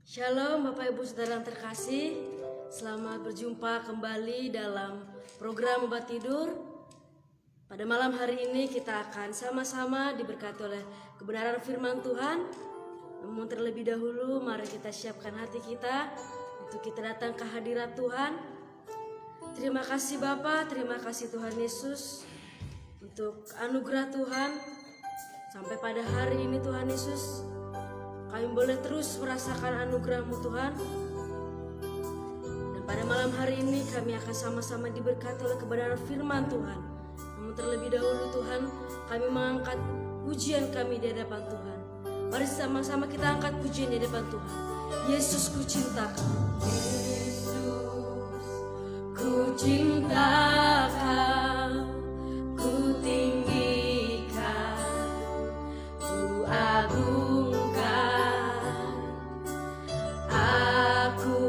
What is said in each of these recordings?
Shalom Bapak Ibu Saudara yang terkasih. Selamat berjumpa kembali dalam program Obat Tidur. Pada malam hari ini kita akan sama-sama diberkati oleh kebenaran firman Tuhan. Namun terlebih dahulu mari kita siapkan hati kita untuk kita datang ke hadirat Tuhan. Terima kasih Bapa, terima kasih Tuhan Yesus untuk anugerah Tuhan. Sampai pada hari ini Tuhan Yesus, kami boleh terus merasakan anugerah-Mu Tuhan. Dan pada malam hari ini kami akan sama-sama diberkati oleh kebenaran firman Tuhan. Namun terlebih dahulu Tuhan, kami mengangkat pujian kami di hadapan Tuhan. Mari sama-sama kita angkat pujian di hadapan Tuhan. Yesus, ku cinta Kau. Yesus, ku cinta Kau. Ku tinggikan, ku agungkan. Aku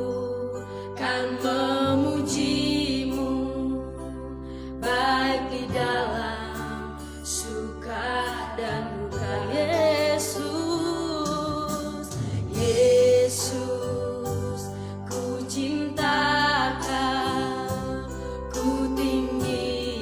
kan memuji-Mu, baik di dalam suka dan duka. Yesus, Yesus, ku cinta Kau, ku tinggikan.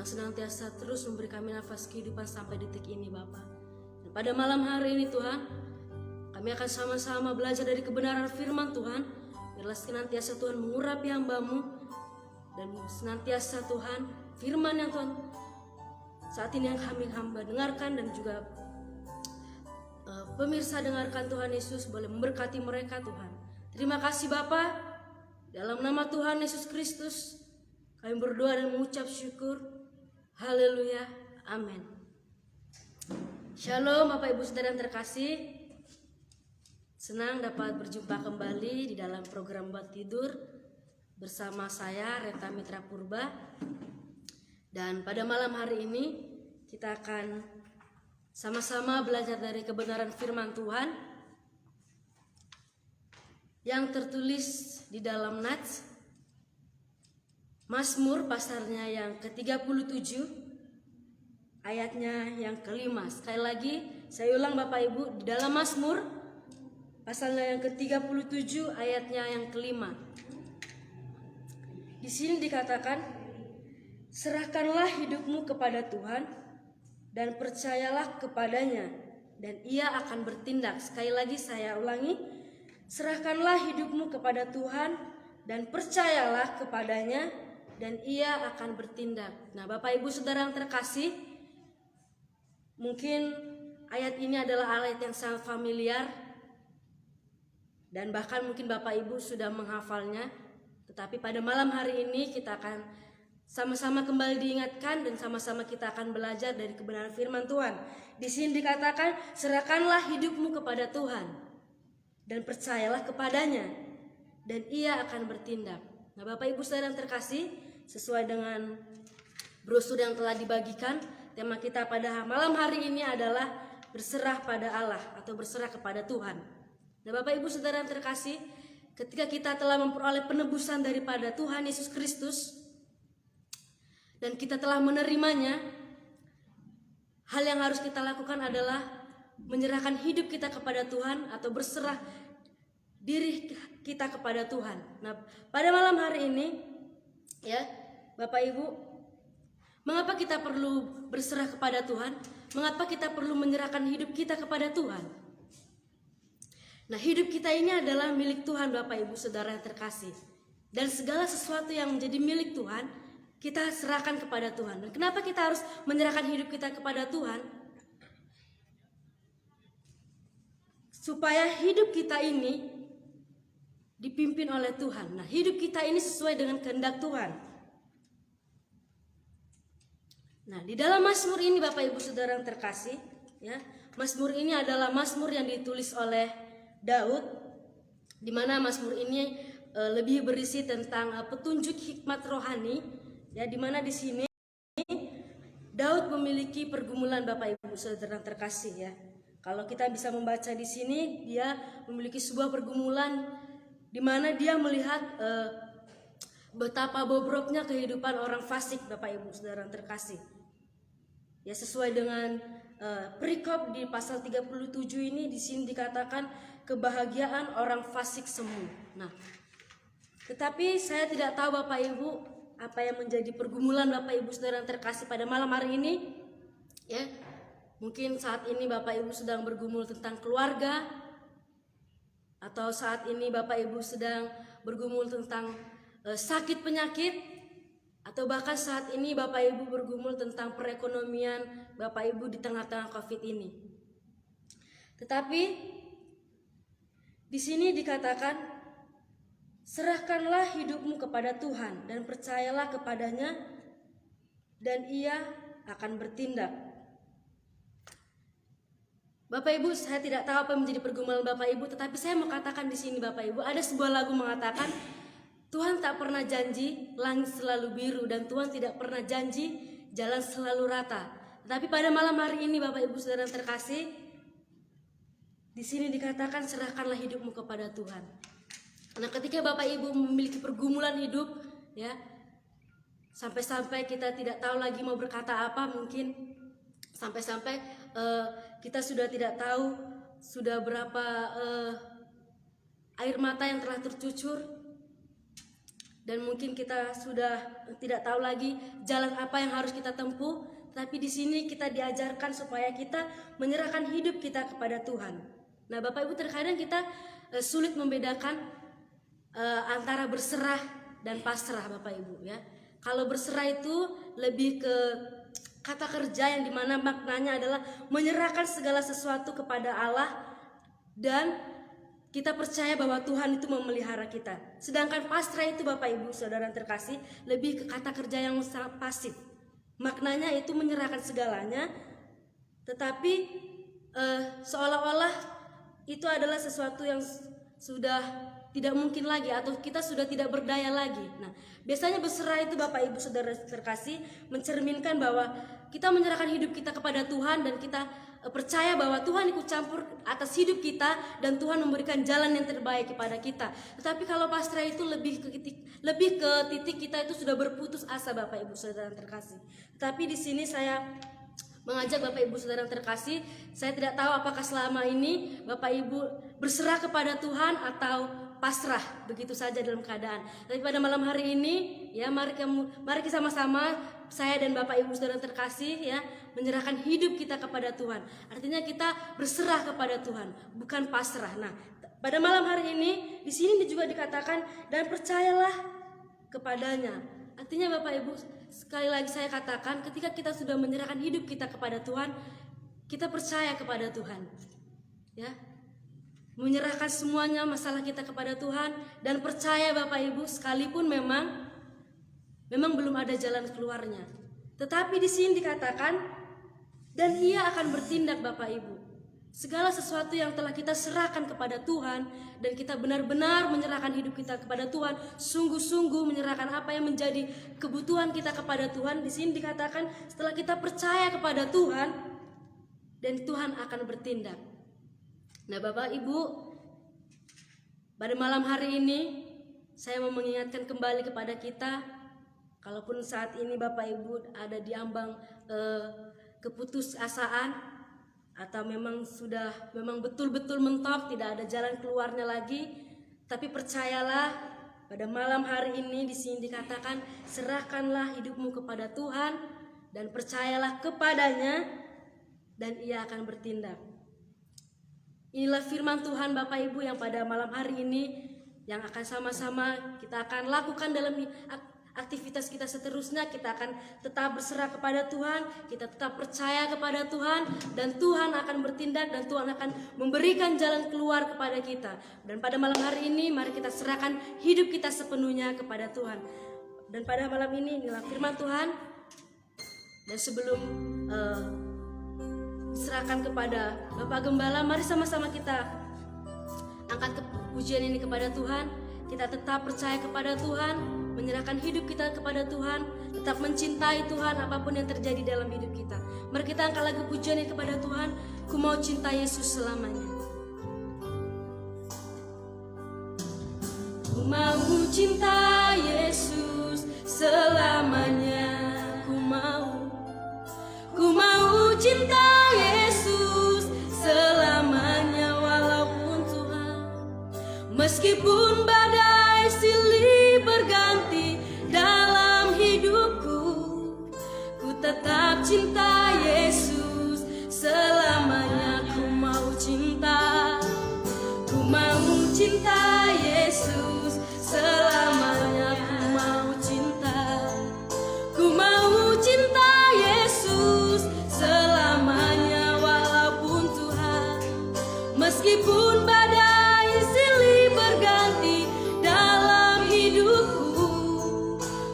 yang senantiasa terus memberi kami nafas kehidupan sampai detik ini Bapa. Dan pada malam hari ini Tuhan, kami akan sama-sama belajar dari kebenaran firman Tuhan. Biarlah senantiasa Tuhan mengurapi hamba-Mu, dan senantiasa Tuhan firman yang Tuhan saat ini yang kami hamba dengarkan dan juga pemirsa dengarkan Tuhan Yesus boleh memberkati mereka Tuhan. Terima kasih Bapa. Dalam nama Tuhan Yesus Kristus kami berdoa dan mengucap syukur. Haleluya. Amin. Shalom Bapak Ibu Saudara yang terkasih. Senang dapat berjumpa kembali di dalam program Obat Tidur bersama saya Reta Mitra Purba. Dan pada malam hari ini kita akan sama-sama belajar dari kebenaran firman Tuhan yang tertulis di dalam Nats Mazmur pasalnya yang ke-37 ayatnya yang ke-5. Sekali lagi saya ulang Bapak Ibu, di dalam Mazmur pasalnya yang ke-37 ayatnya yang ke-5. Di sini dikatakan, serahkanlah hidupmu kepada Tuhan dan percayalah kepadanya, dan ia akan bertindak. Sekali lagi saya ulangi, serahkanlah hidupmu kepada Tuhan dan percayalah kepadanya, dan ia akan bertindak. Nah Bapak Ibu Saudara yang terkasih, mungkin ayat ini adalah ayat yang sangat familiar, dan bahkan mungkin Bapak Ibu sudah menghafalnya. Tetapi pada malam hari ini kita akan sama-sama kembali diingatkan dan sama-sama kita akan belajar dari kebenaran firman Tuhan. Di sini dikatakan, serahkanlah hidupmu kepada Tuhan dan percayalah kepadanya, dan ia akan bertindak. Nah Bapak Ibu Saudara yang terkasih, sesuai dengan brosur yang telah dibagikan, tema kita pada malam hari ini adalah berserah pada Allah atau berserah kepada Tuhan. Nah Bapak Ibu Saudara yang terkasih, ketika kita telah memperoleh penebusan daripada Tuhan Yesus Kristus dan kita telah menerimanya, hal yang harus kita lakukan adalah menyerahkan hidup kita kepada Tuhan atau berserah diri kita kepada Tuhan. Nah, pada malam hari ini, ya, Bapak Ibu, mengapa kita perlu berserah kepada Tuhan? Mengapa kita perlu menyerahkan hidup kita kepada Tuhan? Nah, hidup kita ini adalah milik Tuhan Bapak Ibu Saudara yang terkasih. Dan segala sesuatu yang menjadi milik Tuhan, kita serahkan kepada Tuhan. Dan kenapa kita harus menyerahkan hidup kita kepada Tuhan? Supaya hidup kita ini dipimpin oleh Tuhan. Nah, hidup kita ini sesuai dengan kehendak Tuhan. Nah, di dalam Mazmur ini Bapak Ibu Saudara yang terkasih, ya, Mazmur ini adalah Mazmur yang ditulis oleh Daud, di mana Mazmur ini lebih berisi tentang petunjuk hikmat rohani. Ya, di mana di sini Daud memiliki pergumulan Bapak Ibu Saudara yang terkasih, ya. Kalau kita bisa membaca di sini, dia memiliki sebuah pergumulan di mana dia melihat betapa bobroknya kehidupan orang fasik Bapak Ibu Saudara yang terkasih. Ya, sesuai dengan perikop di pasal 37 ini, di sini dikatakan kebahagiaan orang fasik semu. Nah, tetapi saya tidak tahu Bapak Ibu apa yang menjadi pergumulan Bapak Ibu Saudara yang terkasih pada malam hari ini, ya. Mungkin saat ini Bapak Ibu sedang bergumul tentang keluarga, atau saat ini Bapak Ibu sedang bergumul tentang sakit penyakit, atau bahkan saat ini Bapak Ibu bergumul tentang perekonomian Bapak Ibu di tengah-tengah Covid ini. Tetapi di sini dikatakan, serahkanlah hidupmu kepada Tuhan dan percayalah kepadanya, dan ia akan bertindak. Bapak Ibu, saya tidak tahu apa yang menjadi pergumulan Bapak Ibu, tetapi saya mau katakan di sini Bapak Ibu, ada sebuah lagu mengatakan, Tuhan tak pernah janji langit selalu biru, dan Tuhan tidak pernah janji jalan selalu rata. Tetapi pada malam hari ini Bapak Ibu Saudara yang terkasih, di sini dikatakan serahkanlah hidupmu kepada Tuhan. Nah, ketika Bapak Ibu memiliki pergumulan hidup, ya, sampai-sampai kita tidak tahu lagi mau berkata apa, mungkin sampai-sampai kita sudah tidak tahu sudah berapa air mata yang telah tercucur, dan mungkin kita sudah tidak tahu lagi jalan apa yang harus kita tempuh, tapi di sini kita diajarkan supaya kita menyerahkan hidup kita kepada Tuhan. Nah, Bapak Ibu, terkadang kita sulit membedakan antara berserah dan pasrah, Bapak Ibu ya. Kalau berserah itu lebih ke kata kerja yang dimana maknanya adalah menyerahkan segala sesuatu kepada Allah dan kita percaya bahwa Tuhan itu memelihara kita. Sedangkan pasrah itu, Bapak Ibu Saudara yang terkasih, lebih ke kata kerja yang sangat pasif. Maknanya itu menyerahkan segalanya, tetapi seolah-olah itu adalah sesuatu yang sudah tidak mungkin lagi atau kita sudah tidak berdaya lagi. Nah, biasanya berserah itu, Bapak Ibu Saudara terkasih, mencerminkan bahwa kita menyerahkan hidup kita kepada Tuhan dan kita percaya bahwa Tuhan ikut campur atas hidup kita dan Tuhan memberikan jalan yang terbaik kepada kita. Tetapi kalau pasrah itu lebih ke titik kita itu sudah berputus asa, Bapak Ibu Saudara terkasih. Tapi di sini saya mengajak Bapak Ibu Saudara terkasih, saya tidak tahu apakah selama ini Bapak Ibu berserah kepada Tuhan atau pasrah begitu saja dalam keadaan. Tapi pada malam hari ini ya, mari sama-sama saya dan Bapak Ibu Saudara terkasih ya, menyerahkan hidup kita kepada Tuhan. Artinya kita berserah kepada Tuhan, bukan pasrah. Nah, pada malam hari ini di sini juga dikatakan dan percayalah kepadanya. Artinya Bapak Ibu, sekali lagi saya katakan, ketika kita sudah menyerahkan hidup kita kepada Tuhan, kita percaya kepada Tuhan. Ya. Menyerahkan semuanya masalah kita kepada Tuhan dan percaya Bapak Ibu, sekalipun memang belum ada jalan keluarnya. Tetapi di sini dikatakan dan Ia akan bertindak, Bapak Ibu. Segala sesuatu yang telah kita serahkan kepada Tuhan dan kita benar-benar menyerahkan hidup kita kepada Tuhan, sungguh-sungguh menyerahkan apa yang menjadi kebutuhan kita kepada Tuhan. Di sini dikatakan setelah kita percaya kepada Tuhan dan Tuhan akan bertindak. Nah, Bapak Ibu, pada malam hari ini saya mau mengingatkan kembali kepada kita, kalaupun saat ini Bapak Ibu ada di ambang keputusasaan atau memang betul-betul mentok, tidak ada jalan keluarnya lagi, tapi percayalah pada malam hari ini di sini dikatakan serahkanlah hidupmu kepada Tuhan dan percayalah kepadanya dan Ia akan bertindak. Inilah firman Tuhan Bapak Ibu yang pada malam hari ini yang akan sama-sama kita akan lakukan dalam aktivitas kita seterusnya. Kita akan tetap berserah kepada Tuhan, kita tetap percaya kepada Tuhan, dan Tuhan akan bertindak dan Tuhan akan memberikan jalan keluar kepada kita. Dan pada malam hari ini mari kita serahkan hidup kita sepenuhnya kepada Tuhan. Dan pada malam ini inilah firman Tuhan. Dan sebelum serahkan kepada Bapak Gembala, mari sama-sama kita angkat pujian ini kepada Tuhan. Kita tetap percaya kepada Tuhan, menyerahkan hidup kita kepada Tuhan, tetap mencintai Tuhan apapun yang terjadi dalam hidup kita. Mari kita angkat lagu pujian ini kepada Tuhan. Ku mau cinta Yesus selamanya. Ku mau cinta Yesus selamanya. Ku mau cinta Yesus selamanya, walaupun Tuhan, meskipun badai silih berganti dalam hidupku, ku tetap cinta Yesus selamanya. Ku mau cinta Yesus selamanya. Ku mau cinta Yesus selamanya, walaupun Tuhan, meskipun badai silih berganti dalam hidupku,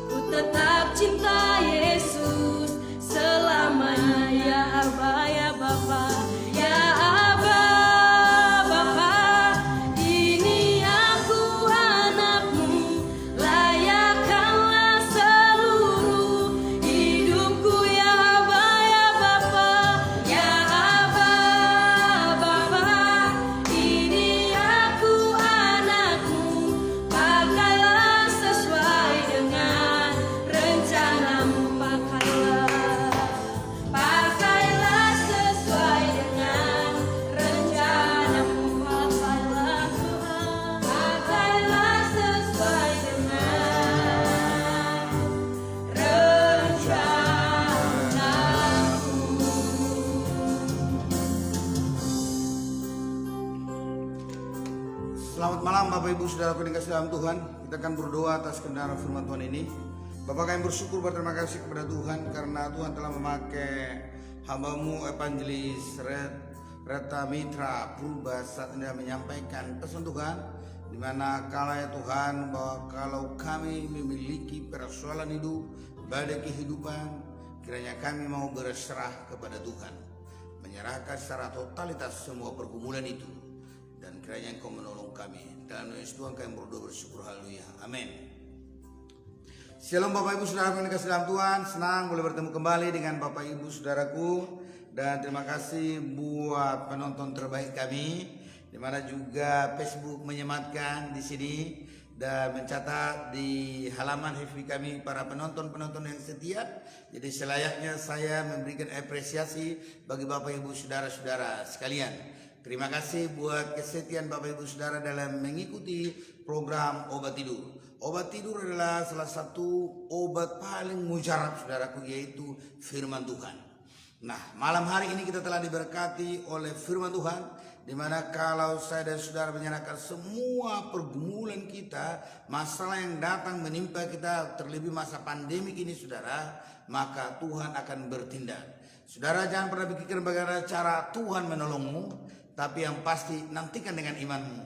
ku tetap cinta Yesus selamanya. Bapak Ibu Saudara yang dikasihi dalam Tuhan, kita akan berdoa atas kebenaran firman Tuhan ini. Bapak kami bersyukur berterima kasih kepada Tuhan karena Tuhan telah memakai hamba-Mu Evangelis Reta Mitra Purba saat ini menyampaikan pesan Tuhan, di mana kala ya Tuhan bahwa kalau kami memiliki persoalan hidup, badai kehidupan, kiranya kami mau berserah kepada Tuhan, menyerahkan secara totalitas semua pergumulan itu, dan kiranya Engkau menolong kami. Dalam nama Yesus Tuhan kami berdoa bersyukur, haleluya, amin. Shalom Bapak Ibu Saudara yang dikasihi dalam Tuhan, senang boleh bertemu kembali dengan Bapak Ibu Saudaraku, dan terima kasih buat penonton terbaik kami, di mana juga Facebook menyematkan di sini dan mencatat di halaman FB kami para penonton-penonton yang setia. Jadi selayaknya saya memberikan apresiasi bagi Bapak Ibu Saudara-saudara sekalian. Terima kasih buat kesetiaan Bapak Ibu Saudara dalam mengikuti program Obat Tidur. Obat tidur adalah salah satu obat paling mujarab saudaraku, yaitu firman Tuhan. Nah, malam hari ini kita telah diberkati oleh firman Tuhan, di mana kalau saya dan saudara menyerahkan semua pergumulan kita, masalah yang datang menimpa kita, terlebih masa pandemi ini saudara, maka Tuhan akan bertindak. Saudara jangan pernah pikirkan bagaimana cara Tuhan menolongmu, tapi yang pasti nantikan dengan imanmu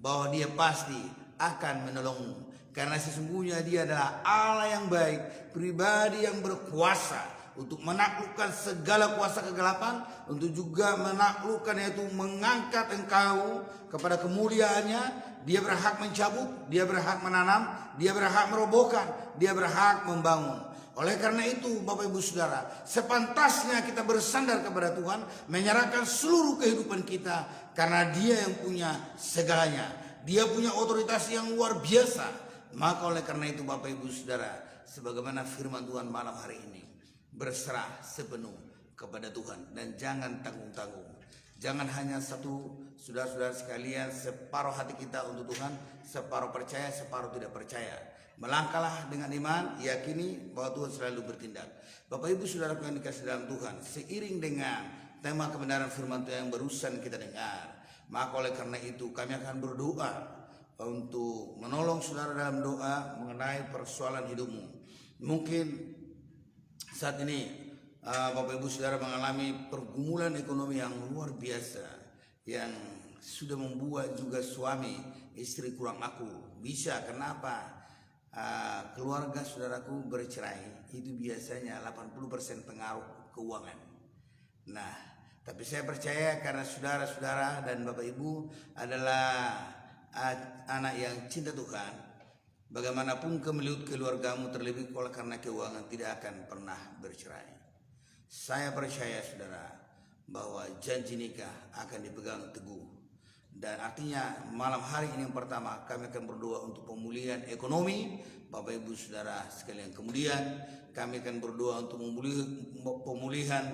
bahwa Dia pasti akan menolongmu. Karena sesungguhnya Dia adalah Allah yang baik, pribadi yang berkuasa untuk menaklukkan segala kuasa kegelapan, untuk juga menaklukkan, yaitu mengangkat engkau kepada kemuliaannya. Dia berhak mencabut, Dia berhak menanam, Dia berhak merobohkan, Dia berhak membangun. Oleh karena itu Bapak Ibu Saudara, sepantasnya kita bersandar kepada Tuhan, menyerahkan seluruh kehidupan kita, karena Dia yang punya segalanya. Dia punya otoritas yang luar biasa. Maka oleh karena itu Bapak Ibu Saudara, sebagaimana firman Tuhan malam hari ini, berserah sepenuh kepada Tuhan dan jangan tanggung-tanggung. Jangan hanya satu, saudara-saudara sekalian, separuh hati kita untuk Tuhan, separuh percaya, separuh tidak percaya. Melangkahlah dengan iman, yakini bahwa Tuhan selalu bertindak. Bapak Ibu Saudara yang dikasihi dalam Tuhan, seiring dengan tema kebenaran firman Tuhan yang barusan kita dengar, maka oleh karena itu kami akan berdoa untuk menolong saudara dalam doa mengenai persoalan hidupmu. Mungkin saat ini Bapak Ibu Saudara mengalami pergumulan ekonomi yang luar biasa, yang sudah membuat juga suami istri kurang aku. Bisa kenapa? Keluarga saudaraku bercerai, itu biasanya 80% pengaruh keuangan. Nah, tapi saya percaya karena saudara-saudara dan Bapak Ibu adalah anak yang cinta Tuhan, bagaimanapun kemeliut keluargamu, terlebih kalau karena keuangan, tidak akan pernah bercerai. Saya percaya saudara bahwa janji nikah akan dipegang teguh. Dan artinya malam hari ini yang pertama kami akan berdoa untuk pemulihan ekonomi Bapak Ibu Saudara sekalian. Kemudian kami akan berdoa untuk pemulihan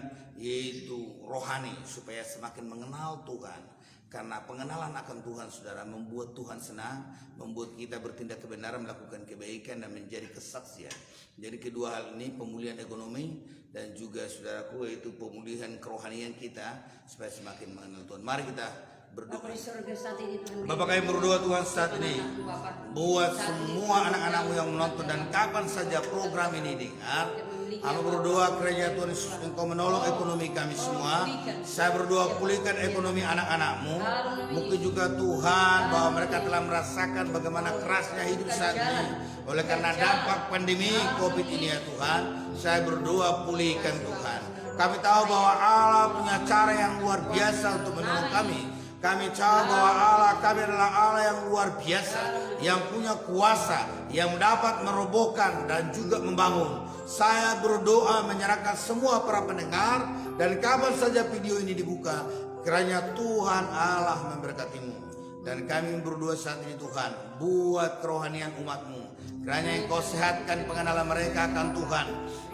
yaitu rohani, supaya semakin mengenal Tuhan. Karena pengenalan akan Tuhan saudara membuat Tuhan senang, membuat kita bertindak kebenaran, melakukan kebaikan dan menjadi kesaksian. Jadi kedua hal ini, pemulihan ekonomi dan juga saudaraku, yaitu pemulihan kerohanian kita, supaya semakin mengenal Tuhan. Mari kita berdoa. Bapak kami berdoa Tuhan saat ini buat semua anak-anakmu yang menonton dan kapan saja program ini dengar. Kami berdoa kiranya Tuhan Yesus Engkau menolong ekonomi kami semua. Saya berdoa pulihkan ekonomi anak-anakmu. Mungkin juga Tuhan bahwa mereka telah merasakan bagaimana kerasnya hidup saat ini oleh karena dampak pandemi COVID ini ya Tuhan. Saya berdoa pulihkan Tuhan. Kami tahu bahwa Allah punya cara yang luar biasa untuk menolong kami. Kami tahu bahwa Allah kami adalah Allah yang luar biasa, yang punya kuasa, yang dapat merobohkan dan juga membangun. Saya berdoa menyerahkan semua para pendengar, dan kapan saja video ini dibuka, kiranya Tuhan Allah memberkatimu. Dan kami berdoa saat ini Tuhan, buat kerohanian umatmu, kiranya Engkau sehatkan pengenalan mereka akan Tuhan.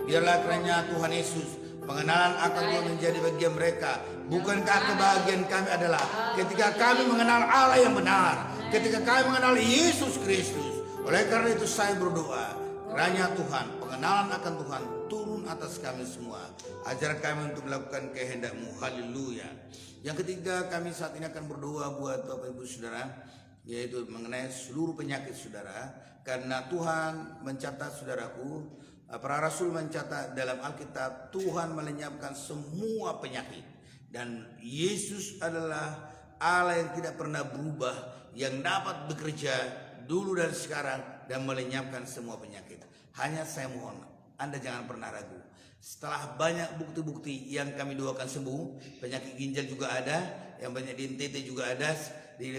Biarlah kiranya Tuhan Yesus, pengenalan akan Tuhan menjadi bagian mereka. Bukankah kebahagiaan kami adalah ketika kami mengenal Allah yang benar, ketika kami mengenal Yesus Kristus. Oleh karena itu saya berdoa, kiranya Tuhan, pengenalan akan Tuhan turun atas kami semua. Ajar kami untuk melakukan kehendak-Mu. Haleluya. Yang ketiga, kami saat ini akan berdoa buat Bapak Ibu Saudara yaitu mengenai seluruh penyakit saudara. Karena Tuhan mencatat saudaraku, para rasul mencatat dalam Alkitab, Tuhan melenyapkan semua penyakit. Dan Yesus adalah Allah yang tidak pernah berubah, yang dapat bekerja dulu dan sekarang dan melenyapkan semua penyakit. Hanya saya mohon, Anda jangan pernah ragu. Setelah banyak bukti-bukti yang kami doakan sembuh, penyakit ginjal juga ada, yang banyak di NTT juga ada, di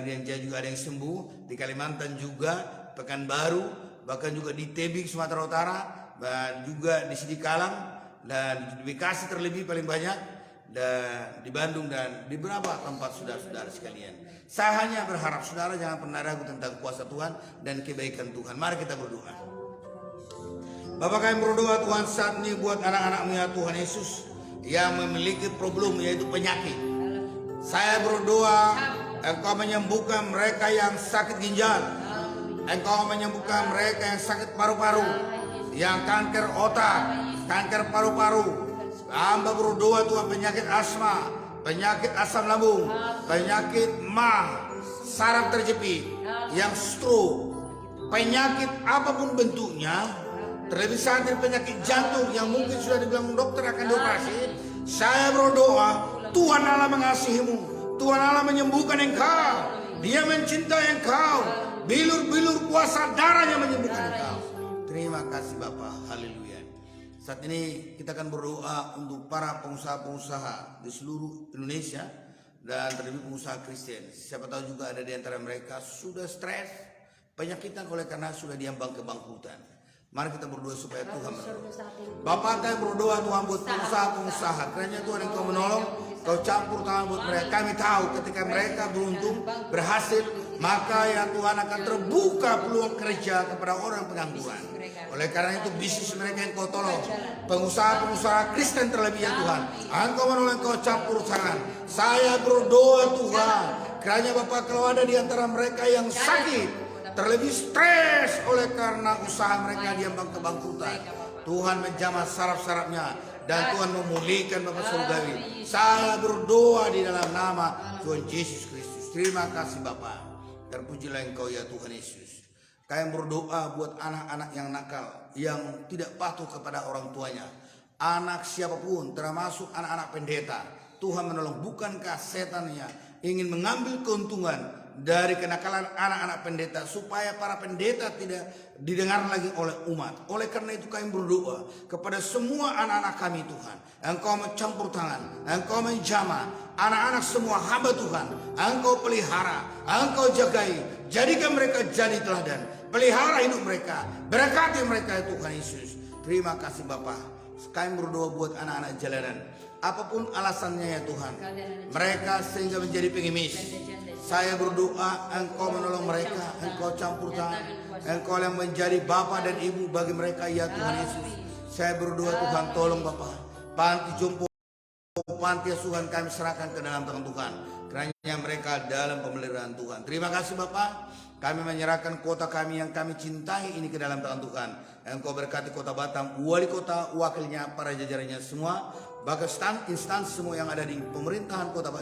Irian Jaya juga ada yang sembuh, di Kalimantan juga, Pekanbaru, bahkan juga di Tebing Sumatera Utara, dan juga di Sidikalang, dan di Bekasi terlebih paling banyak, dan di Bandung, dan di beberapa tempat saudara-saudara sekalian. Saya hanya berharap saudara jangan pernah ragu tentang kuasa Tuhan dan kebaikan Tuhan. Mari kita berdoa. Bapak kami berdoa Tuhan saat ini buat anak-anakmu ya Tuhan Yesus yang memiliki problem yaitu penyakit. Saya berdoa Engkau menyembuhkan mereka yang sakit ginjal, Engkau menyembuhkan mereka yang sakit paru-paru, yang kanker otak, kanker paru-paru. Hamba berdoa Tuhan penyakit asma, penyakit asam lambung, penyakit mah, saraf terjepit, yang stroke, penyakit apapun bentuknya, terlebih saat ini penyakit jantung yang mungkin sudah dibilang dokter akan dioperasi. Saya berdoa Tuhan Allah mengasihimu, Tuhan Allah menyembuhkan engkau, Dia mencintai engkau, bilur-bilur kuasa darahnya menyembuhkan engkau. Terima kasih Bapa, haleluya. Saat ini kita akan berdoa untuk para pengusaha-pengusaha di seluruh Indonesia dan terlebih pengusaha Kristen. Siapa tahu juga ada di antara mereka sudah stres, penyakitan oleh karena sudah diambang kebangkrutan. Mari kita berdoa supaya Tuhan menolong. Bapak kami berdoa Tuhan buat pengusaha-pengusaha. Kiranya Tuhan Engkau menolong, Kau campur tangan buat mereka. Kami tahu ketika mereka beruntung, berhasil, maka ya Tuhan akan terbuka peluang kerja kepada orang pengangguran. Oleh karena itu bisnis mereka yang Kau tolong. Pengusaha-pengusaha Kristen terlebih ya Tuhan, Engkau menolong, Kau campur tangan. Saya berdoa Tuhan, kiranya Bapak kalau ada di antara mereka yang sakit, terlebih stres oleh karena usaha mereka diambang kebangkrutan, Tuhan menjamah saraf-sarafnya dan Tuhan memulihkan Bapa Surgawi. Saya berdoa di dalam nama Tuhan Yesus Kristus. Terima kasih Bapa. Terpujilah Engkau ya Tuhan Yesus. Kami berdoa buat anak-anak yang nakal, yang tidak patuh kepada orang tuanya. Anak siapapun, termasuk anak-anak pendeta. Tuhan menolong, bukankah setannya ingin mengambil keuntungan dari kenakalan anak-anak pendeta supaya para pendeta tidak didengar lagi oleh umat. Oleh karena itu kami berdoa kepada semua anak-anak kami Tuhan, Engkau mencampur tangan, Engkau menjamah anak-anak semua hamba Tuhan, Engkau pelihara, Engkau jagai, jadikan mereka jadi teladan, pelihara hidup mereka, berkati mereka ya Tuhan Yesus. Terima kasih Bapa. Kami berdoa buat anak-anak jalanan, apapun alasannya ya Tuhan, mereka sehingga menjadi pengemis. Saya berdoa Engkau menolong mereka, Engkau campur tangan, Engkau yang menjadi Bapa dan Ibu bagi mereka ya Tuhan Yesus. Saya berdoa Tuhan tolong Bapa, panti jompo, panti asuhan kami serahkan ke dalam tangan Tuhan, kiranya mereka dalam pemeliharaan Tuhan. Terima kasih Bapa, kami menyerahkan kota kami yang kami cintai ini ke dalam tangan Tuhan. Engkau berkati kota Batam, wali kota, wakilnya, para jajarannya semua, bahkan instansi semua yang ada di pemerintahan kota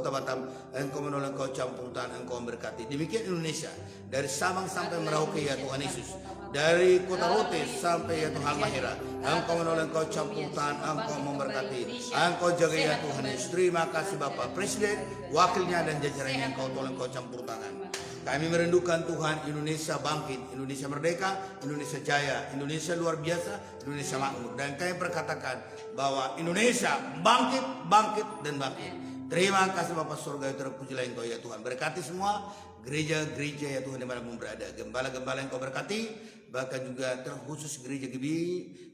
Batam. Engkau menolong, Engkau campur tangan, Engkau memberkati. Demikian Indonesia, dari Sabang sampai Merauke ya Tuhan Yesus, dari kota Rote sampai ya Tuhan Halmahera, Engkau menolong, Engkau campur tangan, Engkau memberkati, Engkau jaga ya Tuhan Yesus. Terima kasih Bapak, Presiden, wakilnya dan jajarannya Engkau tolong, Engkau campur tangan. Kami merindukan Tuhan Indonesia bangkit, Indonesia merdeka, Indonesia jaya, Indonesia luar biasa, Indonesia makmur. Dan kami berkatakan bahwa Indonesia bangkit, bangkit, dan bangkit. Terima kasih Bapak Surga, terpujilah Engkau ya Tuhan. Berkati semua gereja-gereja ya Tuhan dimanapun berada. Gembala-gembala Engkau berkati, bahkan juga terkhusus gereja GB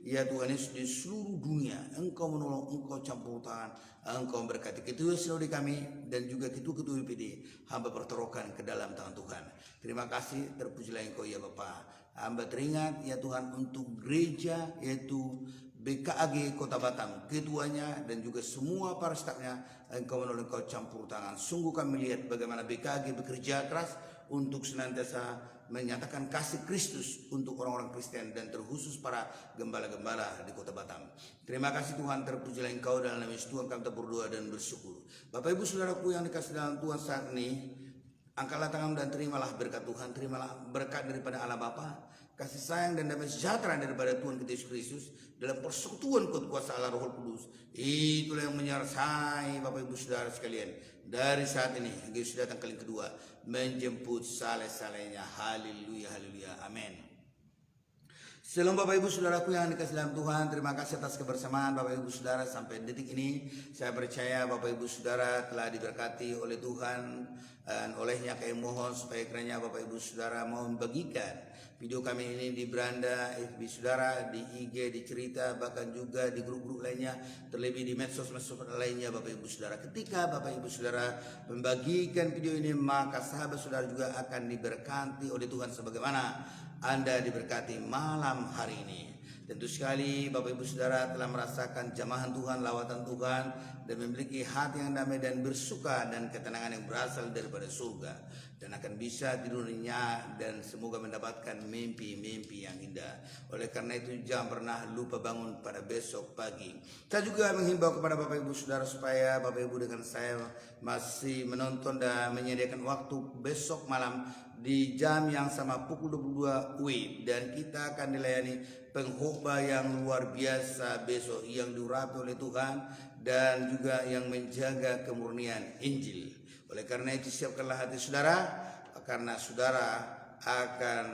ya Tuhan Yesus di seluruh dunia. Engkau menolong, Engkau campur tangan, Engkau memberkati ketua sinode kami dan juga ketua-ketua WPD, hamba pertaruhkan ke dalam tangan Tuhan. Terima kasih, terpujilah Engkau ya Bapa. Hamba teringat ya Tuhan untuk gereja yaitu BKAG Kota Batam, ketuanya dan juga semua para stafnya. Engkau menolong, Engkau campur tangan. Sungguh kami melihat bagaimana BKAG bekerja keras untuk senantiasa menyatakan kasih Kristus untuk orang-orang Kristen dan terkhusus para gembala-gembala di Kota Batam. Terima kasih Tuhan, terpujilah Engkau dalam nama Yesus Tuhan kami berdoa dan bersyukur. Bapak Ibu Saudaraku yang dikasih dalam Tuhan saat ini, Angkatlah tanganmu dan terimalah berkat Tuhan, terimalah berkat daripada Allah Bapa, kasih sayang dan damai sejahtera daripada Tuhan kita Yesus Kristus dalam persekutuan kuasa Allah Roh Kudus. Itulah yang menyertai Bapak Ibu Saudara sekalian dari saat ini hingga Yesus datang kali kedua menjemput saleh-salehnya. Haleluya, haleluya, amin. Shalom Bapak Ibu Saudaraku yang dikasihi dalam Tuhan, terima kasih atas kebersamaan Bapak Ibu Saudara sampai detik ini. Saya percaya Bapak Ibu Saudara telah diberkati oleh Tuhan, dan olehnya kami mohon supaya kiranya Bapak Ibu Saudara mau membagikan video kami ini di beranda FB Saudara, di IG, di cerita, bahkan juga di grup-grup lainnya, terlebih di medsos-medsos lainnya Bapak Ibu Saudara. Ketika Bapak Ibu Saudara membagikan video ini, maka sahabat saudara juga akan diberkati oleh Tuhan sebagaimana Anda diberkati malam hari ini. Tentu sekali Bapak Ibu Saudara telah merasakan jamahan Tuhan, lawatan Tuhan, dan memiliki hati yang damai dan bersuka dan ketenangan yang berasal daripada surga, dan akan bisa tidur nyenyak dan semoga mendapatkan mimpi-mimpi yang indah. Oleh karena itu jangan pernah lupa bangun pada besok pagi. Saya juga menghimbau kepada Bapak Ibu Saudara supaya Bapak Ibu dengan saya masih menonton dan menyediakan waktu besok malam di jam yang sama pukul 22 WIB, dan kita akan dilayani pengkhotbah yang luar biasa besok yang diurapi oleh Tuhan dan juga yang menjaga kemurnian Injil. Oleh karena itu siapkanlah hati saudara, karena saudara akan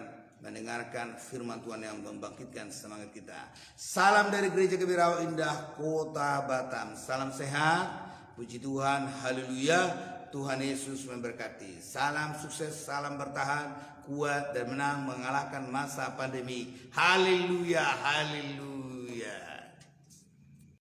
mendengarkan firman Tuhan yang membangkitkan semangat kita. Salam dari Gereja Kebirawa Indah Kota Batam. Salam sehat, puji Tuhan, haleluya. Tuhan Yesus memberkati. Salam sukses, salam bertahan, kuat dan menang mengalahkan masa pandemi. Haleluya, haleluya.